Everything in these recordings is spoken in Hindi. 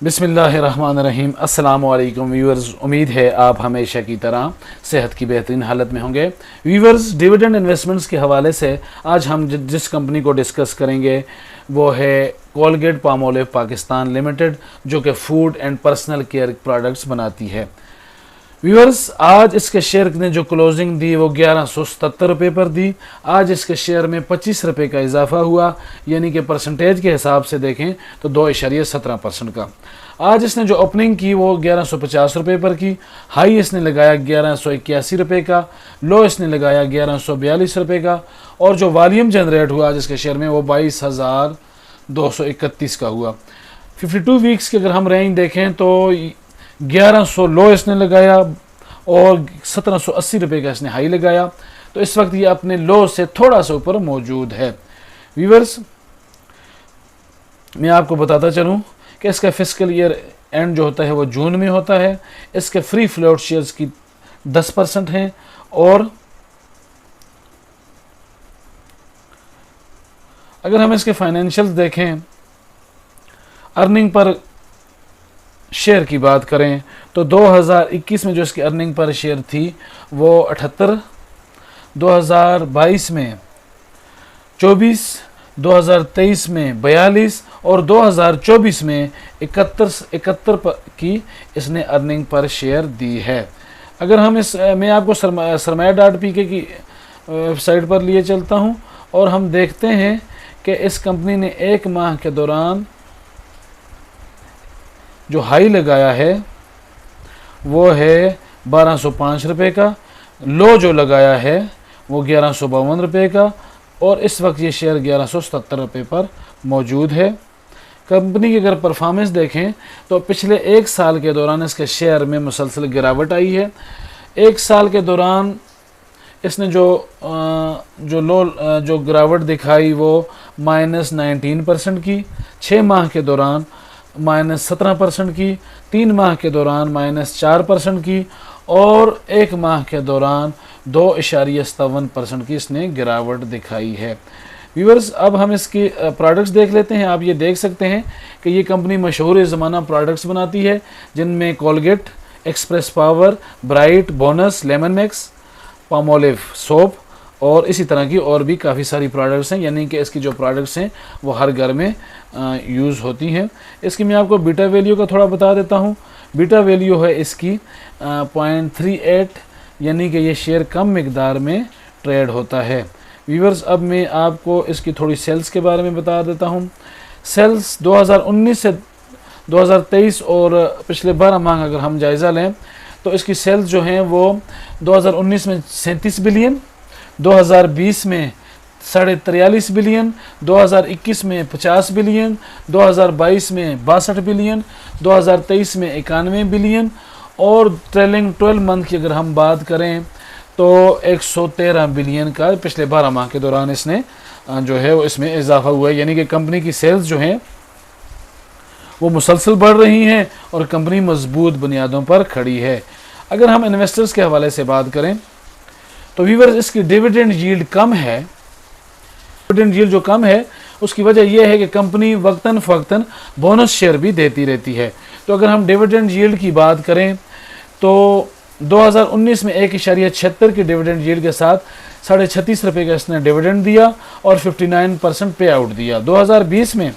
बिस्मिल्लाहिर्रहमानिर्रहीम। अस्सलामु अलैकुम व्यूअर्स, उम्मीद है आप हमेशा की तरह सेहत की बेहतरीन हालत में होंगे। व्यूअर्स, डिविडेंड इन्वेस्टमेंट्स के हवाले से आज हम जिस कंपनी को डिस्कस करेंगे वो है कोलगेट पामोलिव पाकिस्तान लिमिटेड, जो कि food and personal care products बनाती है। व्यूअर्स, आज इसके शेयर ने जो क्लोजिंग दी वो 1177 रुपये पर दी। आज इसके शेयर में 25 रुपये का इजाफा हुआ, यानी कि परसेंटेज के हिसाब से देखें तो 2.17% का। आज इसने जो ओपनिंग की वो 1150 रुपये पर की। हाई इसने लगाया 1181 रुपये का, लो इसने लगाया 1142 रुपये का, और जो वॉल्यूम जनरेट हुआ आज इसके शेयर में वो 22,231 का हुआ। 52 वीक्स की अगर हम रेंज देखें तो 1100 लो इसने लगाया और 1780 रुपये का इसने हाई लगाया। तो इस वक्त ये अपने लो से थोड़ा सा ऊपर मौजूद है। व्यूअर्स, मैं आपको बताता चलूं कि इसका फिस्कल ईयर एंड जो होता है वो जून में होता है। इसके फ्री फ्लोट शेयर्स की 10% हैं, और अगर हम इसके फाइनेंशियल्स देखें, अर्निंग पर शेयर की बात करें तो 2021 में जो इसकी अर्निंग पर शेयर थी वो 78, 2022 में 24, 2023 में 42 और 2024 में 71 की इसने अर्निंग पर शेयर दी है। अगर हम मैं आपको सरमाया.pk की वेबसाइट पर लिए चलता हूं और हम देखते हैं कि इस कंपनी ने एक माह के दौरान जो हाई लगाया है वो है 1205 रुपये का, लो जो लगाया है वो 1152 रुपये का, और इस वक्त ये शेयर 1177 रुपये पर मौजूद है। कंपनी की अगर परफॉर्मेंस देखें तो पिछले एक साल के दौरान इसके शेयर में मुसलसल गिरावट आई है। एक साल के दौरान इसने जो गिरावट दिखाई वो -19% की, 6 माह के दौरान -17% की, 3 माह के दौरान -4% की, और 1 माह के दौरान 2.57% की इसने गिरावट दिखाई है। व्यूअर्स, अब हम इसकी प्रोडक्ट्स देख लेते हैं। आप ये देख सकते हैं कि ये कंपनी मशहूर ज़माना प्रोडक्ट्स बनाती है, जिनमें Colgate, express power, bright, bonus, lemon max, Palmolive soap और इसी तरह की और भी काफ़ी सारी प्रोडक्ट्स हैं, यानी कि इसकी जो प्रोडक्ट्स हैं वो हर घर में यूज़ होती हैं। इसकी मैं आपको बीटा वैल्यू का थोड़ा बता देता हूँ। बीटा वैल्यू है इसकी 0.38, यानी कि ये शेयर कम मिकदार में ट्रेड होता है। व्यूअर्स, अब मैं आपको इसकी थोड़ी सेल्स के बारे में बता देता हूँ। सेल्स 2019 से 2023 और पिछले 12 माह अगर हम जायज़ा लें तो इसकी सेल्स जो हैं वो 2019 में 37 बिलियन, 2020 में 43.5 बिलियन, 2021 में 50 बिलियन, 2022 में 62 बिलियन, 2023 में 91 बिलियन, और ट्रेलिंग 12 मंथ की अगर हम बात करें तो 113 बिलियन का पिछले 12 माह के दौरान इसने जो है वो इसमें इजाफा हुआ है। यानी कि कंपनी की सेल्स जो हैं वो मुसलसल बढ़ रही हैं और कंपनी मजबूत बुनियादों पर खड़ी है। अगर हम इन्वेस्टर्स के हवाले से बात करें तो व्यूअर्स, इसकी डिविडेंड यील्ड कम है। डिविडेंड यील्ड जो कम है उसकी वजह यह है कि कंपनी वक्तन फ़वक्तन बोनस शेयर भी देती रहती है। तो अगर हम डिविडेंड यील्ड की बात करें तो 2019 में 1.76 की डिविडेंड यील्ड के साथ 36.5 रुपये का इसने डिविडेंड दिया और 59% पे आउट दिया। 2020 में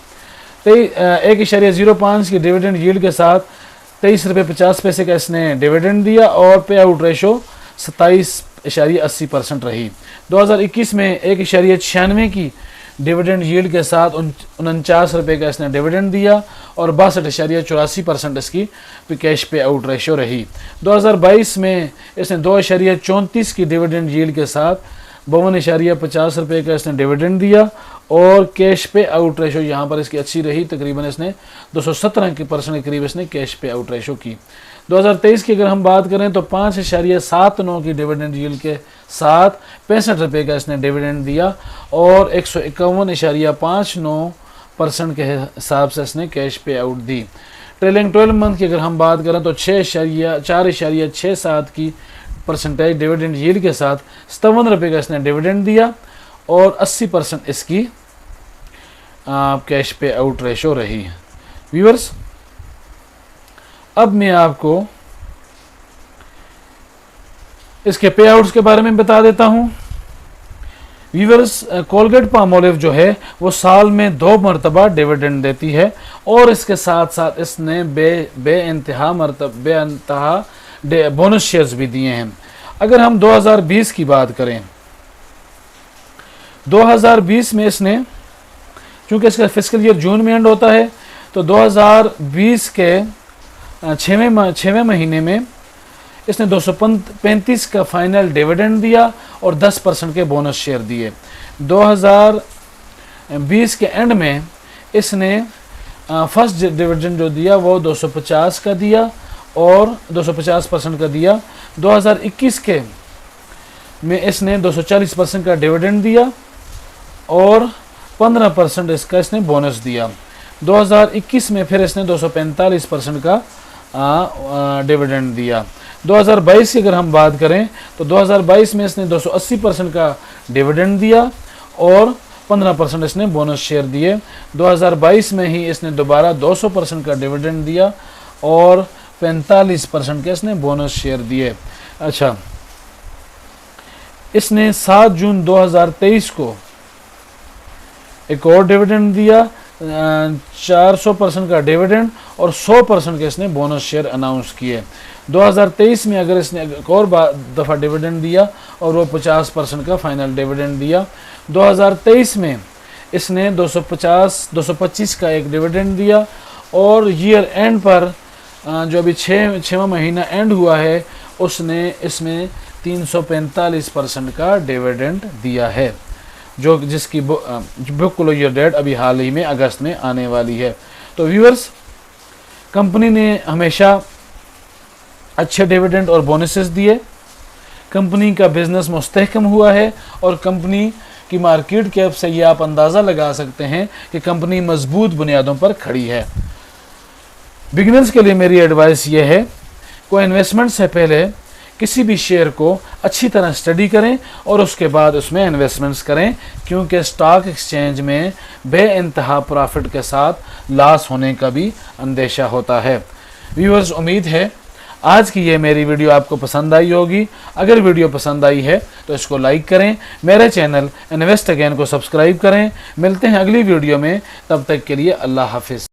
1.05 की डिविडेंड यील्ड के साथ 23 रुपये 50 पैसे का इसने डिविडेंड दिया और पे आउट रेशो 27.80% रही। 2021 में 1.96 की डिविडेंड यील्ड के साथ 49 रुपये का इसने डिविडेंड दिया और 62.84% इसकी कैश पे आउट रेशो रही। 2022 में इसने 2.34 की डिविडेंड यील्ड के साथ 52.50 रुपये का इसने डिविडेंड दिया और कैश पे आउट रेशो यहाँ पर इसकी अच्छी रही, तकरीबन इसने 217% के करीब इसने कैश पे आउट रेशो की। 2023 की अगर हम बात करें तो 5.79 की डिविडेंड यील्ड के साथ 65 रुपये का इसने डिविडेंड दिया और 151.59% के हिसाब से इसने कैश पे आउट दी। ट्रेलिंग 12 मंथ की अगर हम बात करें तो 4.67 की परसेंटेज डिविडेंड यील्ड के साथ 57 रुपये का इसने डिविडेंड दिया और 80% इसकी कैश पे आउट रेशो रही। व्यूअर्स, अब मैं आपको इसके पे आउट्स के बारे में बता देता हूं। व्यूअर्स, कोलगेट पामोलिव जो है वो साल में 2 मरतबा डिविडेंड देती है और इसके साथ साथ इसने बेइंतहा बोनस शेयर्स भी दिए हैं। अगर हम 2020 की बात करें, 2020 में इसने, चूंकि इसका फिस्कल ईयर जून में एंड होता है, तो 2020 के 6वें महीने में इसने 235 का फाइनल डिविडेंड दिया और 10% के बोनस शेयर दिए। 2020 के एंड में इसने फर्स्ट डिविडेंड जो दिया वो 250 का दिया और 250% का दिया। 2021 के में इसने 240% का डिविडेंड दिया और 15% इसका इसने बोनस दिया। 2021 में फिर इसने 245% का डिविडेंड दिया। 2022 की अगर हम बात करें तो 2022 में इसने 280% का डिविडेंड दिया और 15% इसने बोनस शेयर दिए। 2022 में ही इसने दोबारा 200% का डिविडेंड दिया और 45% के इसने बोनस शेयर दिए। अच्छा, इसने 7 जून 2023 को एक और डिविडेंड दिया, 400% का डिविडेंड और 100% के इसने बोनस शेयर अनाउंस किए। 2023 में अगर इसने एक और दफ़ा डिविडेंड दिया और वो 50% का फाइनल डिविडेंड दिया। 2023 में इसने 225 का एक डिविडेंड दिया और ईयर एंड पर जो अभी 6वां महीना एंड हुआ है उसने इसमें 345% का डिविडेंड दिया है, जो जिसकी बुक क्लोजर डेट अभी हाल ही में अगस्त में आने वाली है। तो व्यूअर्स, कंपनी ने हमेशा अच्छे डिविडेंड और बोनसेस दिए, कंपनी का बिजनेस मुस्तहकम हुआ है और कंपनी की मार्केट कैप से ये आप अंदाज़ा लगा सकते हैं कि कंपनी मजबूत बुनियादों पर खड़ी है। बिगिनर्स के लिए मेरी एडवाइस ये है, कोई इन्वेस्टमेंट से पहले किसी भी शेयर को अच्छी तरह स्टडी करें और उसके बाद उसमें इन्वेस्टमेंट्स करें, क्योंकि स्टॉक एक्सचेंज में बेइंतहा प्रॉफिट के साथ लॉस होने का भी अंदेशा होता है। व्यूअर्स, उम्मीद है आज की ये मेरी वीडियो आपको पसंद आई होगी। अगर वीडियो पसंद आई है तो इसको लाइक करें, मेरे चैनल इन्वेस्ट अगेन को सब्सक्राइब करें। मिलते हैं अगली वीडियो में, तब तक के लिए अल्लाह हाफिज़।